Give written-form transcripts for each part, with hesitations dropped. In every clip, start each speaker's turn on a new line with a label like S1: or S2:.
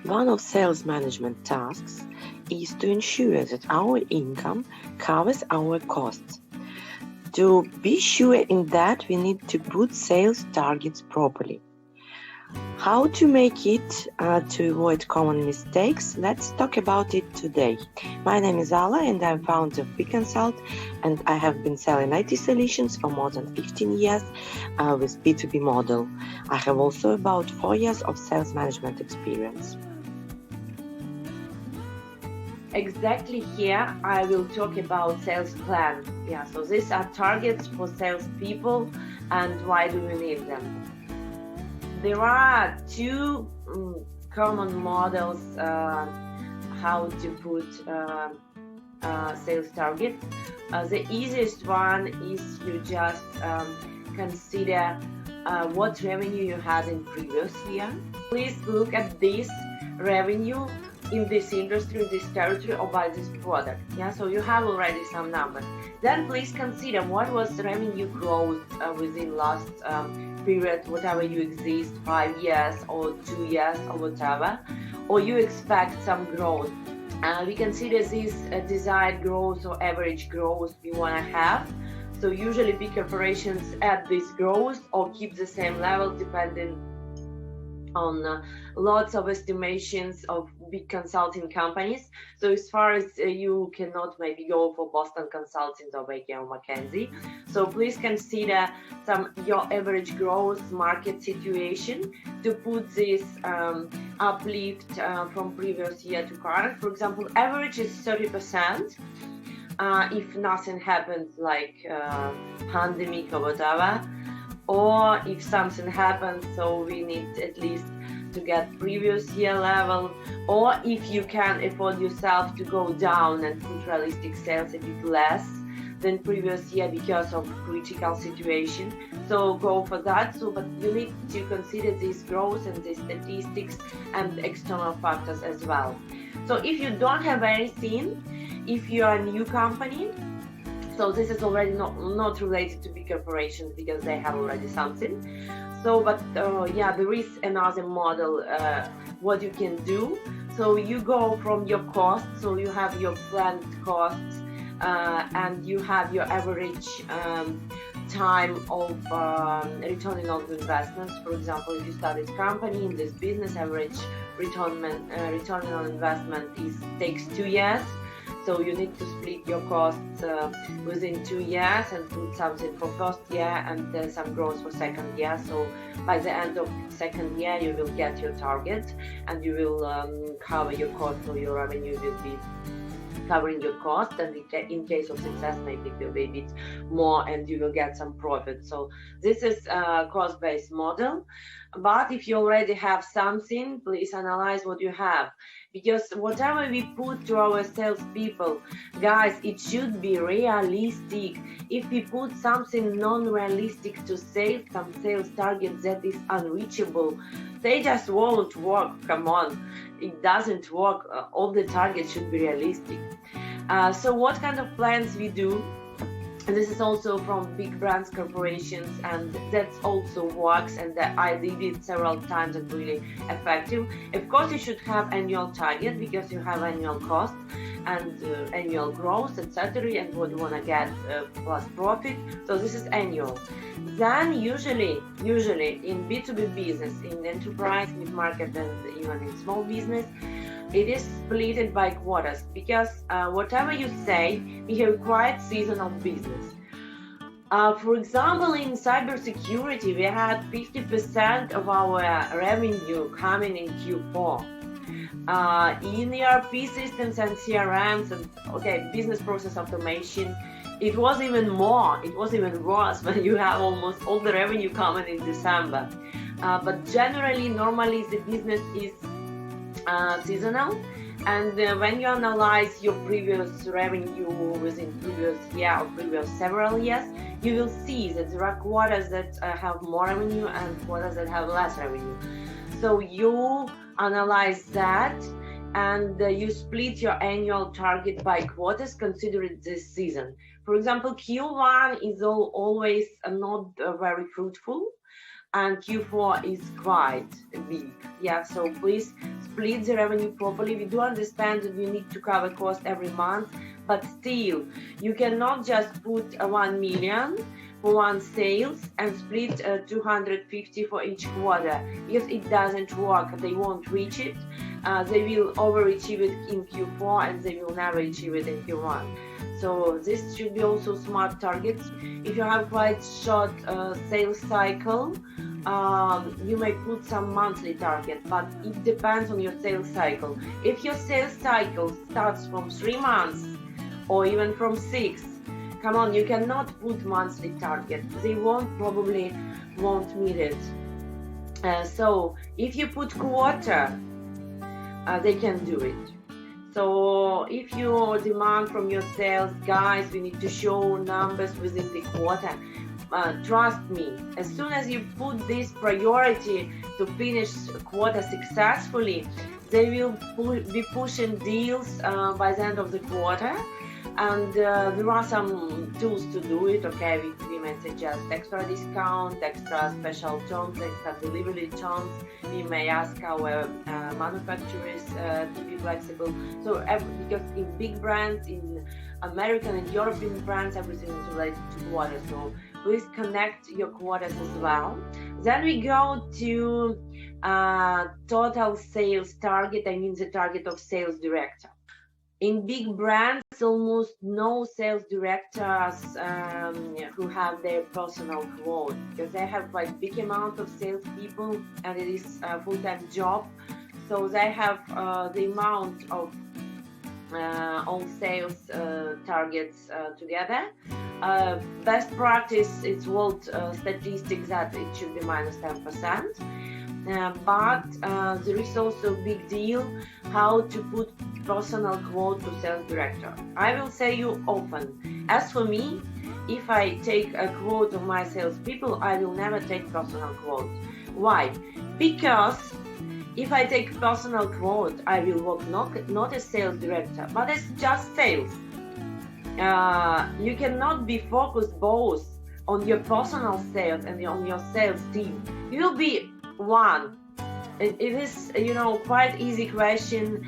S1: One of sales management tasks is to ensure that our income covers our costs. To be sure in that, we need to put sales targets properly. How to make it to avoid common mistakes? Let's talk about it today. My name is Alla and I'm founder of BConsult, and I have been selling IT solutions for more than 15 years with B2B model. I have also about 4 years of sales management experience.
S2: Exactly, here I will talk about sales plan. So these are targets for salespeople, and why do we need them? There are two common models how to put sales targets. The easiest one is you just consider what revenue you had in previous year. Please look at this revenue in this industry, this territory, or by this product. So you have already some numbers. Then please consider what was revenue growth within last period, whatever you exist, 5 years or 2 years or whatever, or you expect some growth. We consider this desired growth or average growth we want to have. So usually big corporations add this growth or keep the same level depending on lots of estimations of big consulting companies. So as far as you cannot maybe go for Boston Consulting or Baker or McKinsey. So please consider your average growth market situation to put this uplift from previous year to current. For example, average is 30%. If nothing happens like pandemic or whatever, or if something happens, so we need at least to get previous year level, or if you can afford yourself to go down and put realistic sales a bit less than previous year because of critical situation, so go for that. So but you need to consider this growth and these statistics and external factors as well. So if you don't have anything, if you are a new company, so this is already not related to big corporations because they have already something. So, but there is another model what you can do. So you go from your costs, so you have your planned costs and you have your average time of returning on investments. For example, if you started company in this business, average return on investment takes 2 years. So you need to split your costs within 2 years and put something for first year and some growth for second year. So by the end of second year, you will get your target and you will cover your cost, so your revenue will be covering your cost, and in case of success, maybe it will be a bit more and you will get some profit. So this is a cost-based model. But if you already have something, please analyze what you have, because whatever we put to our salespeople, guys, it should be realistic. If we put something non-realistic to sales, some sales target that is unreachable, they just won't work. Come on, it doesn't work. All the targets should be realistic. So what kind of plans we do? And this is also from big brands, corporations, and that also works, and I did it several times and really effective. Of course, you should have annual target because you have annual cost and annual growth, etc., and what you want to get plus profit. So this is annual. Then usually in B2B business, in enterprise, mid-market, and even in small business, it is split by quarters, because whatever you say, we have quite seasonal business. For example, in cybersecurity, we had 50% of our revenue coming in Q4. In ERP systems and CRMs and business process automation, it was even more. It was even worse when you have almost all the revenue coming in December. But generally, normally the business is seasonal, and when you analyze your previous revenue within previous year or previous several years, you will see that there are quarters that have more revenue and quarters that have less revenue. So you analyze that and you split your annual target by quarters, considering this season. For example, Q1 is always not very fruitful. and Q4 is quite big. Yeah, so please split the revenue properly. We do understand that you need to cover cost every month, but still, you cannot just put 1 million for one sales and split 250 for each quarter, because it doesn't work. They won't reach it. They will overachieve it in Q4 and they will never achieve it in Q1. So this should be also smart targets. If you have quite short sales cycle, you may put some monthly target, but it depends on your sales cycle. If your sales cycle starts from 3 months or even from 6, come on, you cannot put monthly target. They probably won't meet it. So if you put quarter, they can do it. So if you demand from your sales, guys, we need to show numbers within the quarter. Trust me, as soon as you put this priority to finish quarter successfully, they will be pushing deals by the end of the quarter. And there are some tools to do it. Okay, we may suggest extra discount, extra special terms, extra delivery terms. We may ask our manufacturers to be flexible. So because in big brands, in American and European brands, everything is related to quarters. So please connect your quarters as well. Then we go to total sales target. I mean the target of sales director. In big brands, almost no sales directors who have their personal quote, because they have quite big amount of salespeople and it is a full-time job. So they have the amount of all sales targets together. Best practice is world statistics that it should be minus 10%. But there is also a big deal how to put personal quote to sales director. I will say you often. As for me, if I take a quote of my salespeople, I will never take personal quote. Why? Because if I take personal quote, I will work not as sales director, but as just sales. You cannot be focused both on your personal sales and on your sales team. You will be one. It is, quite easy question.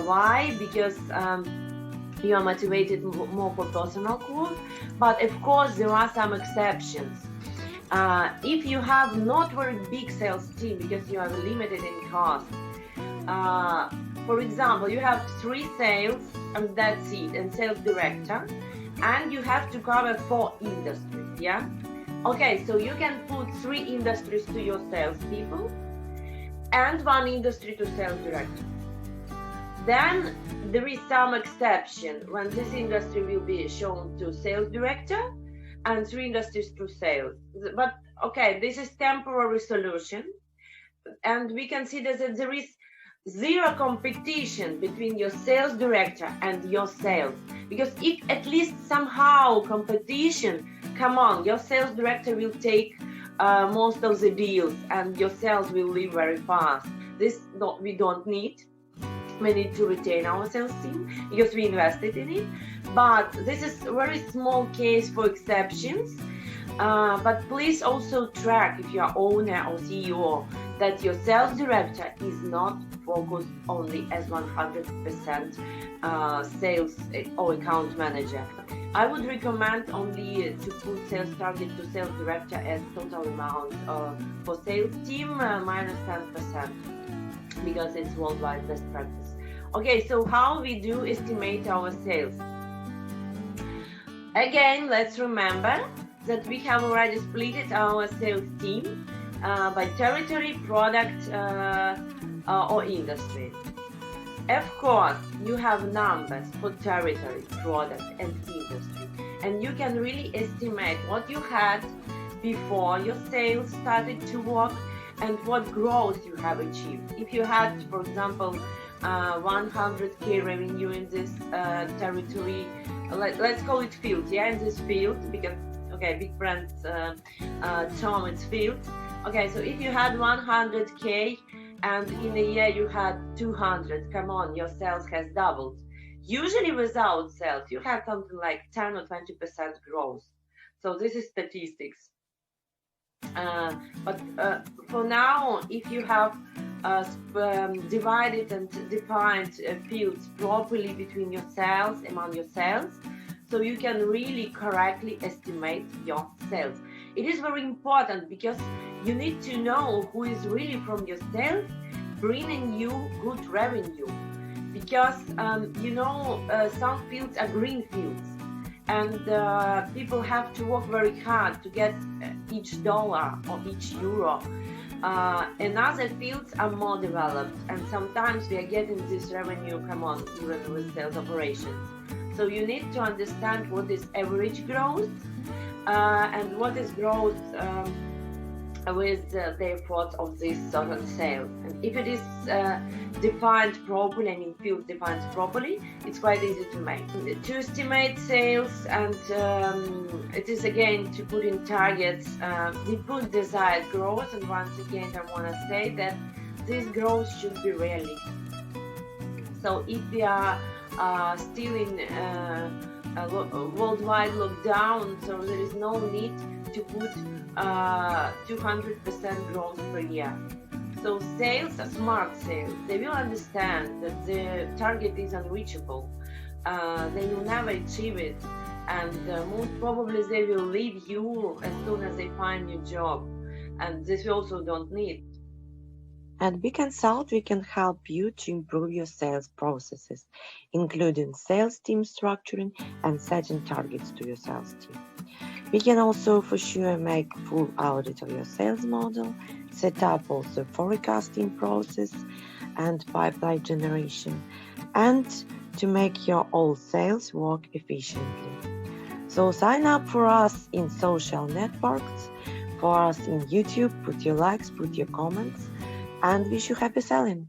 S2: Why? Because you are motivated more for personal quote. But of course, there are some exceptions. If you have not very big sales team because you are limited in cost. For example, you have 3 sales and that's it, and sales director, and you have to cover 4 industries. Yeah. Okay, so you can put 3 industries to your salespeople and 1 industry to sales director. Then there is some exception when this industry will be shown to sales director and 3 industries to sales. But okay, this is temporary solution, and we consider that there is zero competition between your sales director and your sales, because if at least somehow competition, come on, your sales director will take most of the deals and your sales will leave very fast. This we don't need. We need to retain our sales team because we invested in it. But this is a very small case for exceptions. But please also track, if you are owner or CEO, that your sales director is not focused only as 100% sales or account manager. I would recommend only to put sales target to sales director as total amount for sales team minus 10%, because it's worldwide best practice. Okay, so how we do estimate our sales? Again, let's remember that we have already split our sales team by territory, product, or industry. Of course, you have numbers for territory, product, and industry, and you can really estimate what you had before your sales started to work and what growth you have achieved. If you had, for example, 100K revenue in this territory, let's call it field, yeah, in this field, because okay, big brands term it's field. Okay, so if you had 100K and in a year you had 200, come on, your sales has doubled. Usually without sales, you have something like 10 or 20% growth. So this is statistics. But for now, if you have divided and defined fields properly between your sales, among your sales, so you can really correctly estimate your sales. It is very important because you need to know who is really from your sales bringing you good revenue, because some fields are green fields, and people have to work very hard to get each dollar or each euro. And other fields are more developed, and sometimes we are getting this revenue, even with sales operations. So you need to understand what is average growth and what is growth with the effort of this certain sales. And if it is defined properly, field defined properly, it's quite easy to make. To estimate sales, and it is again to put in targets, we put desired growth, and once again I want to say that this growth should be realistic. So if we are still in a worldwide lockdown, so there is no need to put 200% growth per year. So sales are smart sales. They will understand that the target is unreachable. They will never achieve it, and most probably they will leave you as soon as they find a job, and this we also don't need.
S1: At We Consult, we can help you to improve your sales processes, including sales team structuring and setting targets to your sales team. We can also for sure make full audit of your sales model, set up also forecasting process and pipeline generation, and to make your all sales work efficiently. So sign up for us in social networks, for us in YouTube, put your likes, put your comments, and wish you happy selling.